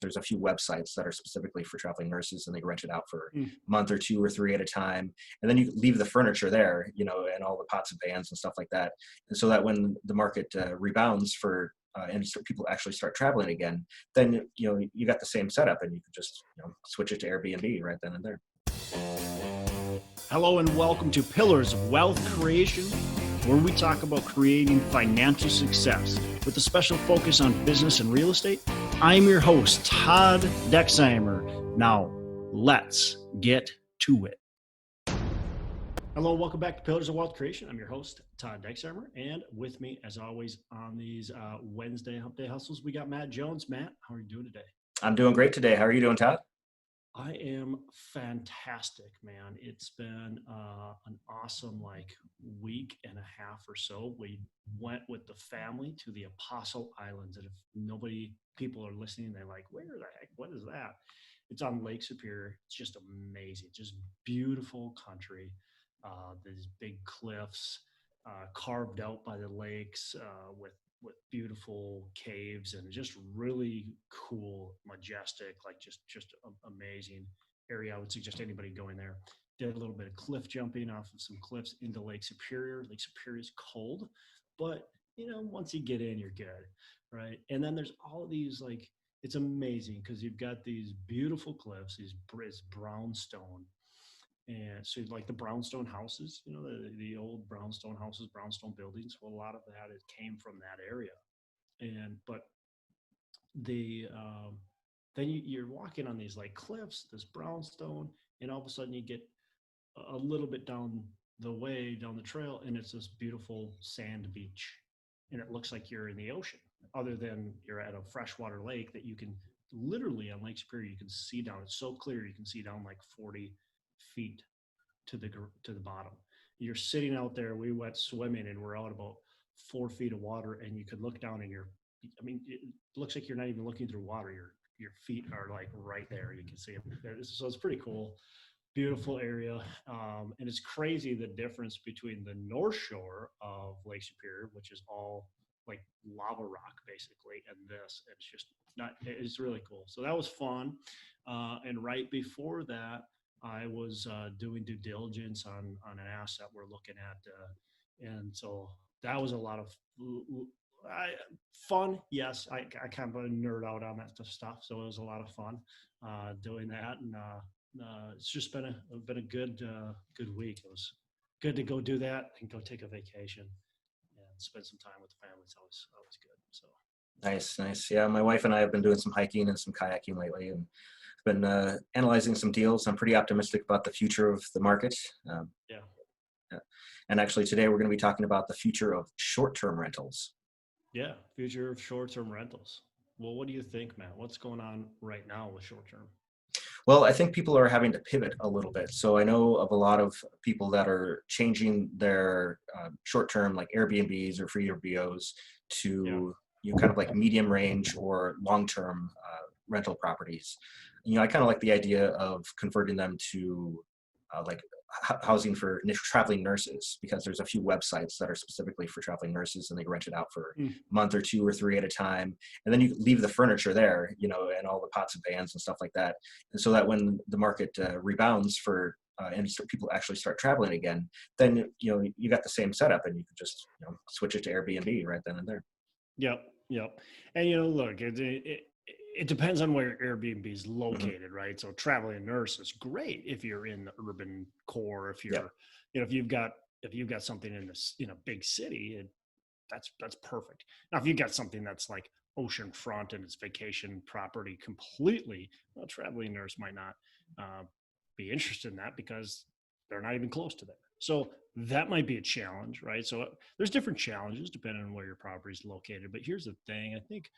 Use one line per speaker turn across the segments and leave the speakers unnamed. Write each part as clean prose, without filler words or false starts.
there's a few websites that are specifically for traveling nurses, and they rent it out for
Mm.
a month or two or three at a time. And then you leave the furniture there, and all the pots and pans and stuff like that. And so that when the market rebounds people actually start traveling again, then you got the same setup, and you can just switch it to Airbnb right then and there.
Hello and welcome to Pillars of Wealth Creation, where we talk about creating financial success with a special focus on business and real estate. I'm your host, Todd Dexheimer. Now, let's get to it. Hello and welcome back to Pillars of Wealth Creation. I'm your host, Todd Dexheimer, and with me, as always, on these Wednesday Hump Day Hustles, we got Matt Jones. Matt, how are you doing today?
I'm doing great today. How are you doing, Todd?
I am fantastic, man. It's been an awesome week and a half or so. We went with the family to the Apostle Islands, and if people are listening, they're like, "Where the heck? What is that?" It's on Lake Superior. It's just amazing, just beautiful country. These big cliffs carved out by the lakes with beautiful caves and just really cool, majestic, just amazing area. I would suggest anybody going there. Did a little bit of cliff jumping off of some cliffs into Lake Superior. Lake Superior is cold, but once you get in, you're good, right? And then there's all of these it's amazing because you've got these beautiful cliffs, these brownstone. And so like the brownstone houses, the old brownstone houses, brownstone buildings, well, a lot of that came from that area. But then you're walking on these cliffs, this brownstone, and all of a sudden you get a little bit down the trail, and it's this beautiful sand beach. And it looks like you're in the ocean, other than you're at a freshwater lake that you can literally on Lake Superior, you can see down. It's so clear, you can see down 40 feet to the bottom. You're sitting out there. We went swimming and we're out about 4 feet of water, and you could look down and it looks like you're not even looking through water. Your feet are right there. You can see them there. So it's pretty cool. Beautiful area. And it's crazy the difference between the North Shore of Lake Superior, which is all lava rock basically, and this. It's really cool. So that was fun. And right before that, I was doing due diligence on an asset we're looking at. And so that was a lot of fun. Yes, I kind of nerd out on that stuff. So it was a lot of fun doing that. And it's just been a good week. It was good to go do that and go take a vacation and spend some time with the family. It's always good. So
Nice. Yeah, my wife and I have been doing some hiking and some kayaking lately, and been analyzing some deals. I'm pretty optimistic about the future of the market.
Yeah.
And actually today we're going to be talking about the future of short-term rentals.
Yeah, future of short-term rentals. Well, what do you think, Matt? What's going on right now with short-term?
Well, I think people are having to pivot a little bit. So I know of a lot of people that are changing their short-term Airbnbs or free VRBOs to kind of medium range or long-term rental properties. I kind of like the idea of converting them to housing for traveling nurses, because there's a few websites that are specifically for traveling nurses, and they rent it out for a month or two or three at a time. And then you leave the furniture there, and all the pots and pans and stuff like that. And so that when the market rebounds people actually start traveling again, then you got the same setup, and you can just switch it to Airbnb right then and there.
Yep. And look, it depends on where Airbnb is located, right? So traveling nurse is great if you're in the urban core. If you're, if you've got something in a big city, that's perfect. Now, if you've got something that's oceanfront and it's vacation property completely, well, traveling nurse might not be interested in that because they're not even close to there. So that might be a challenge, right? So there's different challenges depending on where your property is located. But here's the thing: I think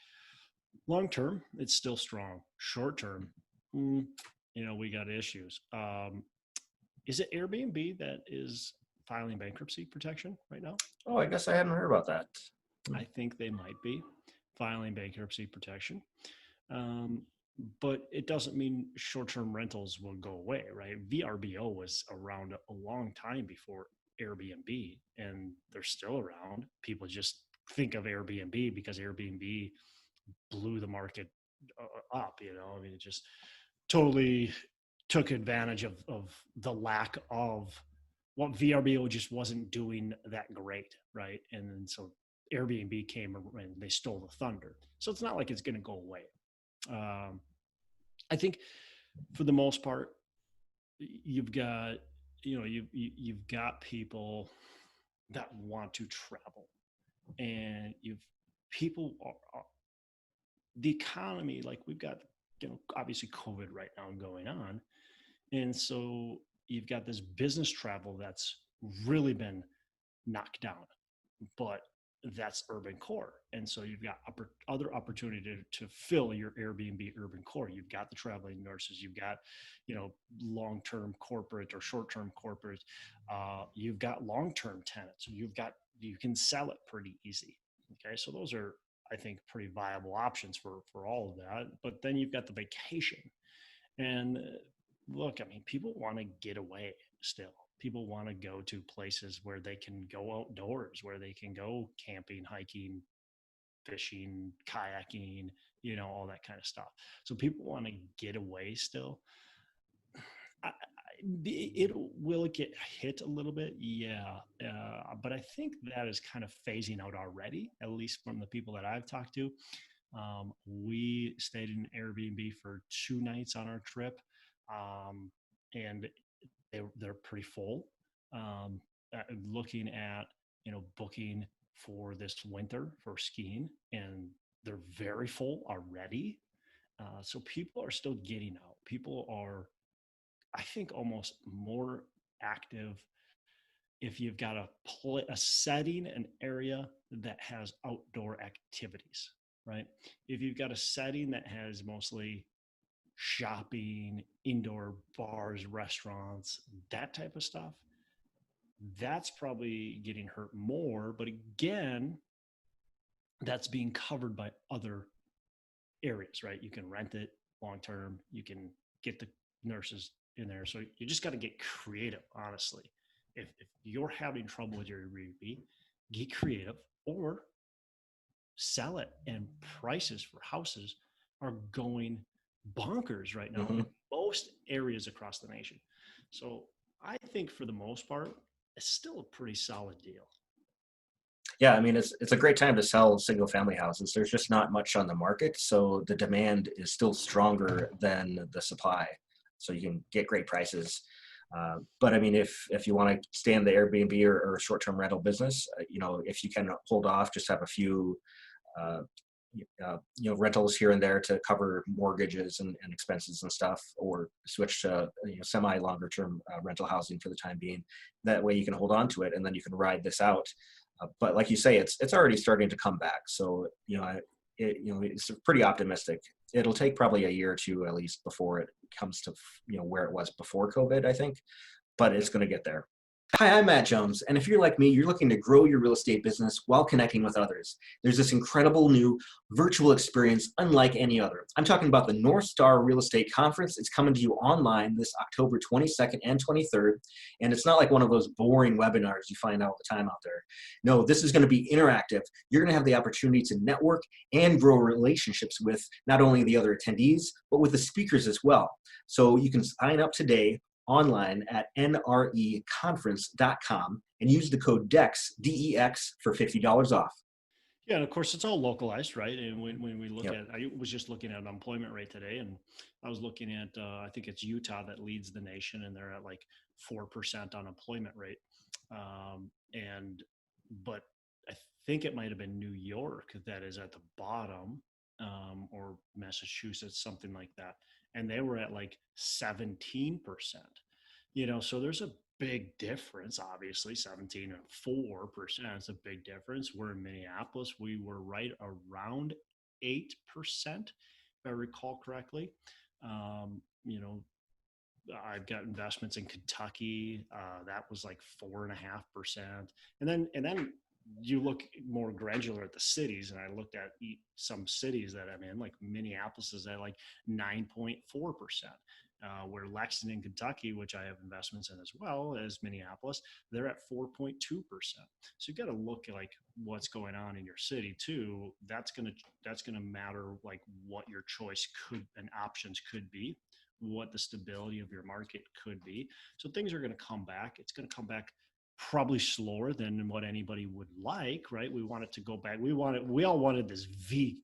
long term, it's still strong. Short term, we got issues. Is it Airbnb that is filing bankruptcy protection right now?
Oh, I guess I hadn't heard about that.
I think they might be filing bankruptcy protection. But it doesn't mean short-term rentals will go away, right? VRBO was around a long time before Airbnb, and they're still around. People just think of Airbnb because Airbnb blew the market up, you know, I mean, it just totally took advantage of the lack of what VRBO just wasn't doing that great, right? And then so Airbnb came and they stole the thunder. So it's not like it's going to go away. Um, I think for the most part, you've got, you know, you've got people that want to travel, and you've people are the economy, like we've got, you know, obviously COVID right now going on, and so you've got this business travel that's really been knocked down, but that's urban core. And so you've got other opportunity to fill your Airbnb urban core. You've got the traveling nurses, you've got, you know, long-term corporate or short-term corporate. You've got long-term tenants. You can sell it pretty easy. Okay. So those are, I think, pretty viable options for all of that. But then you've got the vacation. And look, I mean, people want to get away still. People want to go to places where they can go outdoors, where they can go camping, hiking, fishing, kayaking, you know, all that kind of stuff. So people want to get away still. Will it get hit a little bit? Yeah. But I think that is kind of phasing out already, at least from the people that I've talked to. We stayed in Airbnb for 2 nights on our trip, and they're pretty full. Looking at, you know, booking for this winter for skiing, and they're very full already. So people are still getting out. People are, I think, almost more active if you've got a setting, an area that has outdoor activities, right? If you've got a setting that has mostly shopping, indoor bars, restaurants, that type of stuff, that's probably getting hurt more. But again, that's being covered by other areas, right? You can rent it long term, you can get the nurses in there. So you just got to get creative, honestly. If you're having trouble with your Airbnb, get creative or sell it. And prices for houses are going bonkers right now
Hmm.
in most areas across the nation. So I think for the most part, it's still a pretty solid deal.
Yeah, I mean, it's a great time to sell single family houses. There's just not much on the market, so the demand is still stronger than the supply. So you can get great prices. But I mean, if you want to stay in the Airbnb or short-term rental business, you know, if you can hold off, just have a few, uh, you know, rentals here and there to cover mortgages and expenses and stuff, or switch to, you know, semi longer term rental housing for the time being. That way you can hold on to it and then you can ride this out. But like you say, it's already starting to come back. So you know, you know, it's pretty optimistic. It'll take probably a year or two at least before it comes to, you know, where it was before COVID, I think, but it's going to get there. Hi, I'm Matt Jones, and if you're like me, you're looking to grow your real estate business while connecting with others. There's this incredible new virtual experience unlike any other. I'm talking about the North Star Real Estate Conference. It's coming to you online this October 22nd and 23rd, and it's not like one of those boring webinars you find all the time out there. No, this is going to be interactive. You're going to have the opportunity to network and grow relationships with not only the other attendees, but with the speakers as well. So you can sign up today online at nreconference.com and use the code DEX, DEX, for $50 off.
Yeah, and of course it's all localized, right? And when we look
Yep.
at, I was just looking at unemployment rate today, and I was looking at, I think it's Utah that leads the nation, and they're at like 4% unemployment rate. And but I think it might have been New York that is at the bottom, or Massachusetts, something like that, and they were at like 17%. You know, so there's a big difference. Obviously, 17 and 4% is a big difference. We're in Minneapolis. We were right around 8%, if I recall correctly. You know, I've got investments in Kentucky. That was like 4.5%. And then you look more granular at the cities, and I looked at some cities that I'm in, like Minneapolis is at like 9.4%, where Lexington, Kentucky, which I have investments in as well as Minneapolis, they're at 4.2%. So you've got to look at like what's going on in your city too. That's gonna matter, like what your choice could and options could be, what the stability of your market could be. So things are going to come back. It's going to come back probably slower than what anybody would like, right? We want it to go back. We all wanted this V,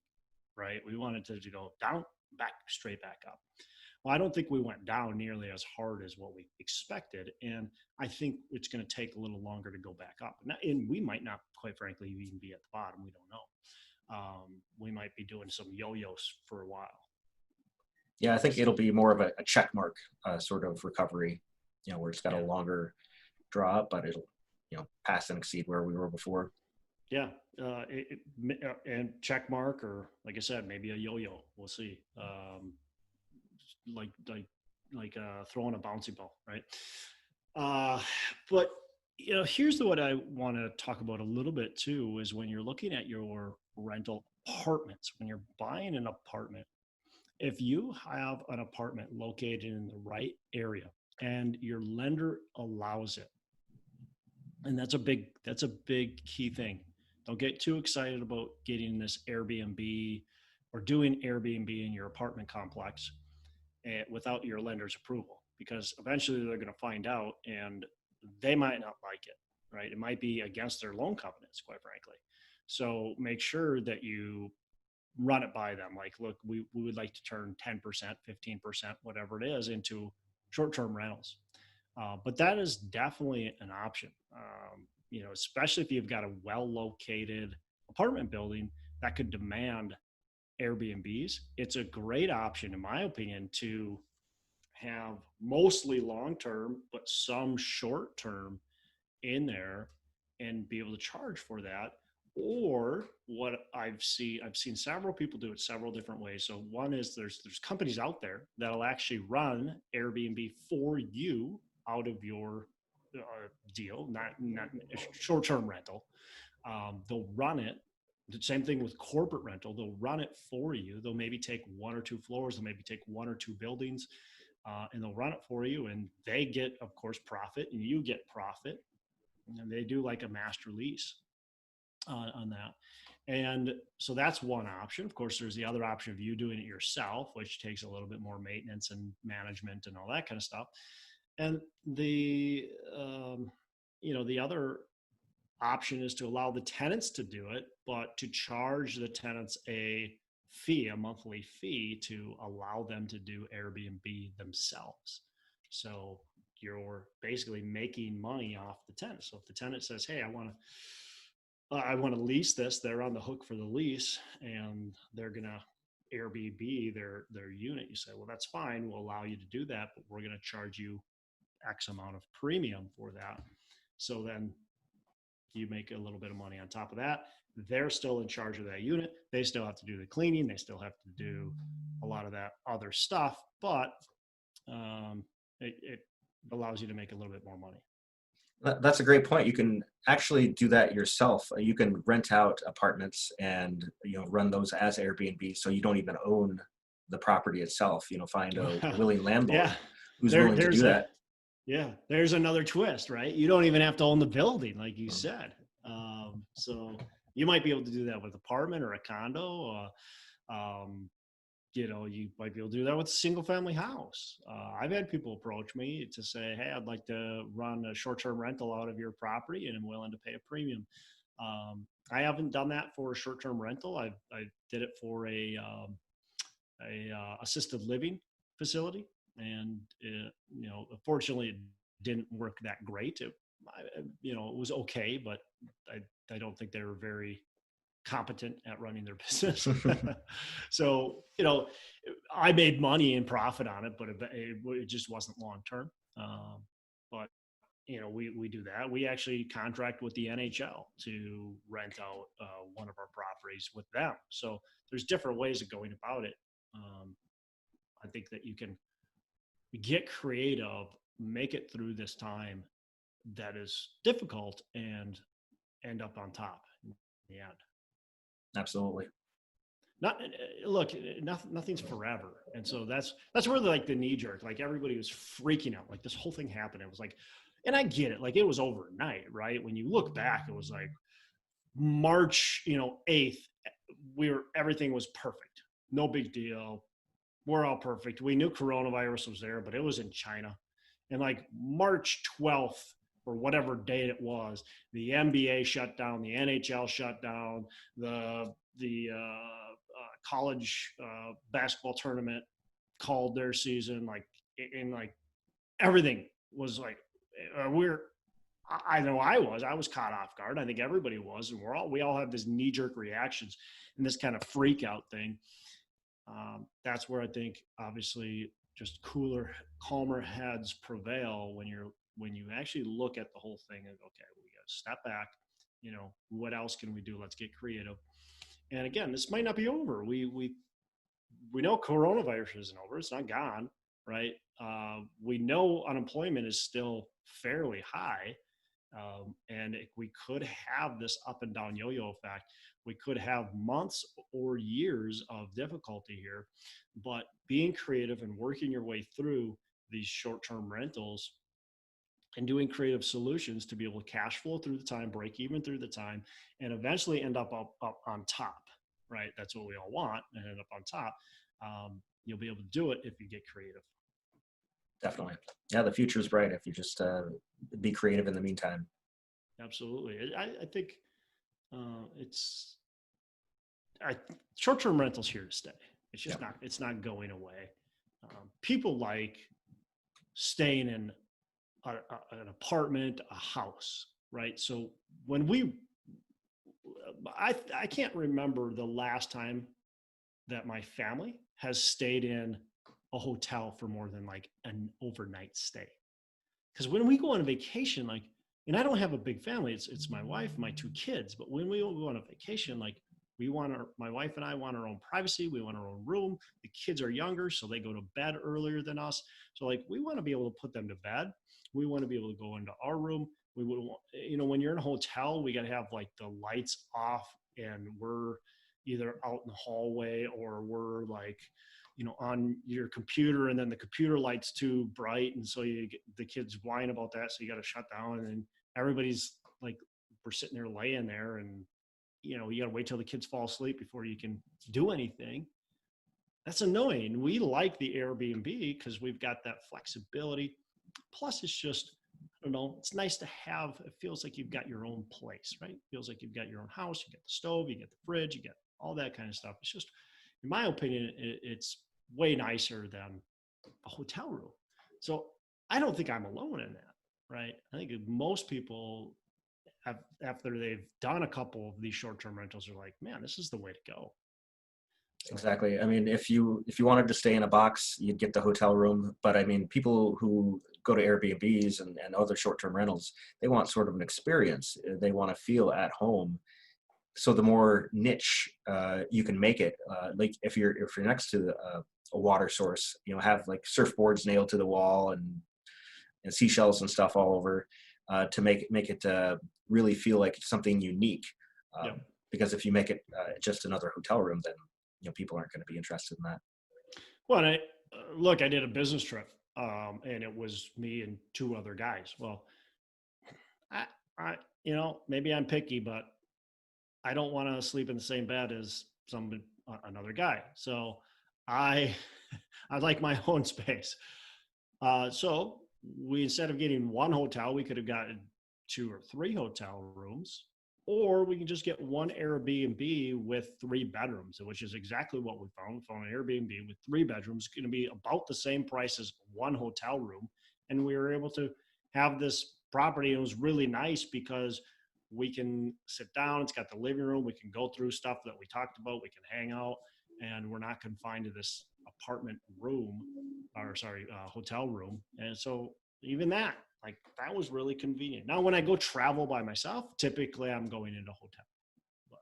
right? We wanted to go down, back, straight back up. Well, I don't think we went down nearly as hard as what we expected. And I think it's going to take a little longer to go back up. And we might not, quite frankly, even be at the bottom. We don't know. We might be doing some yo-yos for a while.
Yeah, I think it'll be more of a check mark sort of recovery, where it's got a longer draw, but it'll, pass and exceed where we were before.
Yeah, and check mark, or like I said, maybe a yo-yo. We'll see. Like throwing a bouncy ball, right? But here's what I want to talk about a little bit too is when you're looking at your rental apartments, when you're buying an apartment, if you have an apartment located in the right area and your lender allows it, and that's a big key thing. Don't get too excited about getting this Airbnb or doing Airbnb in your apartment complex without your lender's approval, because eventually they're going to find out and they might not like it, right? It might be against their loan covenants, quite frankly. So make sure that you run it by them. Like, look, we would like to turn 10%, 15%, whatever it is, into short-term rentals. But that is definitely an option, especially if you've got a well-located apartment building that could demand Airbnbs. It's a great option, in my opinion, to have mostly long-term, but some short-term in there and be able to charge for that. Or what I've seen several people do it several different ways. So one is there's companies out there that'll actually run Airbnb for you out of your deal, not short-term rental. They'll run it. The same thing with corporate rental. They'll run it for you. They'll maybe take 1 or 2 floors. They'll maybe take 1 or 2 buildings, and they'll run it for you. And they get, of course, profit, and you get profit. And they do like a master lease on that. And so that's one option. Of course, there's the other option of you doing it yourself, which takes a little bit more maintenance and management and all that kind of stuff. And the other option is to allow the tenants to do it, but to charge the tenants a monthly fee to allow them to do Airbnb themselves. So you're basically making money off the tenant. So if the tenant says, hey, I want to lease this, they're on the hook for the lease, and they're going to Airbnb their unit. You say, well, that's fine. We'll allow you to do that, but we're going to charge you X amount of premium for that. So then you make a little bit of money on top of that. They're still in charge of that unit. They still have to do the cleaning. They still have to do a lot of that other stuff, but it allows you to make a little bit more money.
That's a great point. You can actually do that yourself. You can rent out apartments and run those as Airbnb, so you don't even own the property itself. Find a willing landlord who's willing to do that.
Yeah, there's another twist, right? You don't even have to own the building, like you said. So you might be able to do that with an apartment or a condo. You might be able to do that with a single family house. I've had people approach me to say, hey, I'd like to run a short-term rental out of your property and I'm willing to pay a premium. I haven't done that for a short-term rental. I did it for a assisted living facility. And, unfortunately, it didn't work that great. It was okay, but I don't think they were very competent at running their business. So, I made money and profit on it, but it just wasn't long-term. But, we do that. We actually contract with the NHL to rent out one of our properties with them. So there's different ways of going about it. I think that you can get creative, make it through this time that is difficult, and end up on top in the end.
Absolutely.
Not look, nothing's forever, and so that's really like the knee jerk. Like everybody was freaking out. Like this whole thing happened. It was like, and I get it. Like it was overnight, right? When you look back, it was like March, 8th. Everything was perfect. No big deal. We're all perfect. We knew coronavirus was there, but it was in China. And like March 12th or whatever date it was, the NBA shut down, the NHL shut down, the college basketball tournament called their season. Like, and like everything was like, I know I was caught off guard. I think everybody was, and we all have this knee jerk reactions and this kind of freak out thing. That's where I think obviously just cooler, calmer heads prevail when you actually look at the whole thing and go, okay, we got to step back. What else can we do? Let's get creative. And again, this might not be over. We know coronavirus isn't over. It's not gone, right? We know unemployment is still fairly high. And we could have this up and down yo-yo effect. We could have months or years of difficulty here, but being creative and working your way through these short-term rentals and doing creative solutions to be able to cash flow through the time, break even through the time, and eventually end up on top, right? That's what we all want, and end up on top. You'll be able to do it if you get creative.
Definitely. Yeah, the future is bright if you just be creative in the meantime.
Absolutely. I think short-term rentals here to stay. It's just it's not going away. People like staying in an apartment, a house, right? So when I can't remember the last time that my family has stayed in a hotel for more than like an overnight stay. Because when we go on a vacation, like, and I don't have a big family, it's my wife, my 2 kids, but when we go on a vacation, like my wife and I want our own privacy. We want our own room. The kids are younger, so they go to bed earlier than us. So like, we want to be able to put them to bed. We want to be able to go into our room. We would want, when you're in a hotel, we got to have like the lights off and we're either out in the hallway or we're like, on your computer, and then the computer light's too bright. And so you get the kids whine about that. So you got to shut down, and then everybody's like, we're sitting there laying there, and you got to wait till the kids fall asleep before you can do anything. That's annoying. We like the Airbnb because we've got that flexibility. Plus it's just, I don't know, it's nice to have, it feels like you've got your own place, right? It feels like you've got your own house. You get the stove, you get the fridge, you get all that kind of stuff. It's just, in my opinion, it's way nicer than a hotel room. So I don't think I'm alone in that, right? I think most people have, after they've done a couple of these short-term rentals, are like, man, this is the way to go.
So. Exactly. I mean, if you wanted to stay in a box, you'd get the hotel room. But I mean, people who go to Airbnbs and other short-term rentals, they want sort of an experience. They want to feel at home. So the more niche you can make it, like if you're next to a water source, have like surfboards nailed to the wall and seashells and stuff all over to make it really feel like something unique. Because if you make it just another hotel room, then people aren't going to be interested in that.
Well, and I did a business trip, and it was me and 2 other guys. Well, I maybe I'm picky, but I don't want to sleep in the same bed as another guy. So I like my own space. So we, instead of getting 1 hotel, we could have gotten 2 or 3 hotel rooms, or we can just get 1 Airbnb with 3 bedrooms, which is exactly what we found. We found an Airbnb with 3 bedrooms, going to be about the same price as 1 hotel room. And we were able to have this property. It was really nice because we can sit down. It's got the living room. We can go through stuff that we talked about. We can hang out, and we're not confined to this apartment room, hotel room. And so even that was really convenient. Now, when I go travel by myself, typically I'm going into a hotel. But.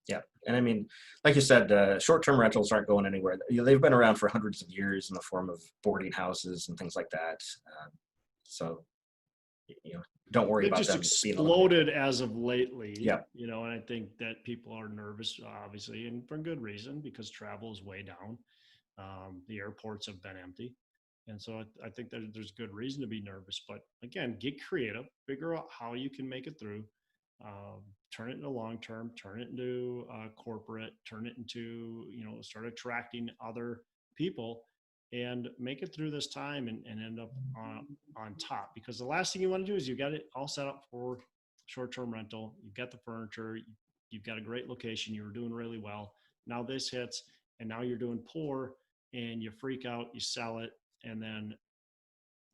Yeah. And I mean, like you said, short-term rentals aren't going anywhere. They've been around for hundreds of years in the form of boarding houses and things like that. So don't worry
They've
about
just
them being eliminated.
exploded as of lately.
Yeah.
You know, and I think that people are nervous, obviously, and for good reason, because travel is way down. The airports have been empty. And so I think there's good reason to be nervous. But again, get creative, figure out how you can make it through, turn it into long term, turn it into corporate, turn it into, you know, start attracting other people and make it through this time and end up on top. Because the last thing you want to do is you got it all set up for short-term rental. You've got the furniture, you've got a great location, you were doing really well. Now this hits and now you're doing poor and you freak out, you sell it, and then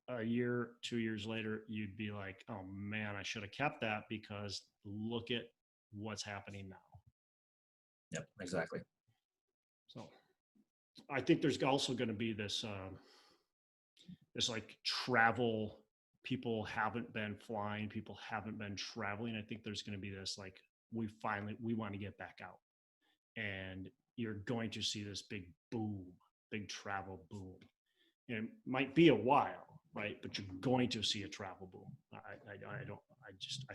a year, 2 years later, you'd be like, oh man, I should have kept that because look at what's happening now.
Yep, exactly.
So I think there's also going to be this, this like travel. People haven't been flying. People haven't been traveling. I think there's going to be this, like, we want to get back out, and you're going to see this big boom, big travel boom. And it might be a while, right? But you're going to see a travel boom. I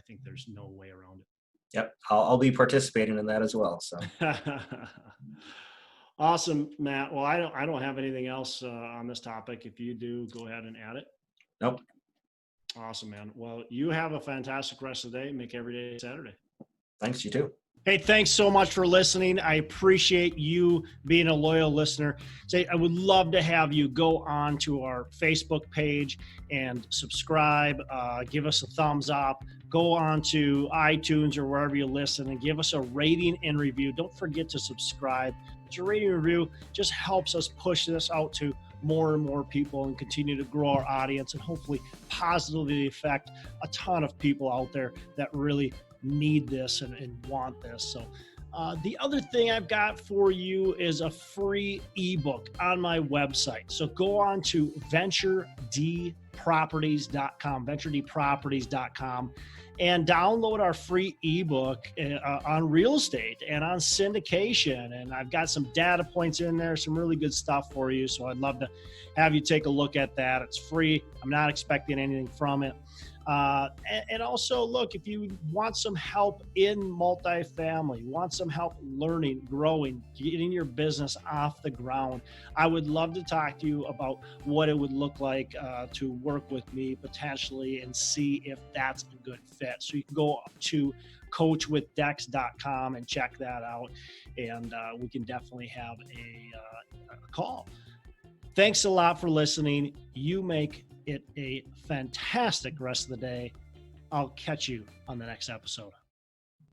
think there's no way around it.
Yep, I'll be participating in that as well. So
awesome, Matt. Well, I don't have anything else on this topic. If you do, go ahead and add it.
Nope.
Awesome, man. Well, you have a fantastic rest of the day. Make every day Saturday.
Thanks, you too.
Hey, thanks so much for listening. I appreciate you being a loyal listener. I would love to have you go on to our Facebook page and subscribe. Give us a thumbs up. Go on to iTunes or wherever you listen and give us a rating and review. Don't forget to subscribe. Your rating and review just helps us push this out to more and more people and continue to grow our audience and hopefully positively affect a ton of people out there that really need this and want this. So the other thing I've got for you is a free ebook on my website. So go on to venturedproperties.com, and download our free ebook on real estate and on syndication. And I've got some data points in there, some really good stuff for you. So I'd love to have you take a look at that. It's free. I'm not expecting anything from it. And also, look, if you want some help in multifamily, want some help learning, growing, getting your business off the ground, I would love to talk to you about what it would look like to work with me potentially and see if that's a good fit. So you can go to coachwithdex.com and check that out, and we can definitely have a call. Thanks a lot for listening. You make it a fantastic rest of the day. I'll catch you on the next episode.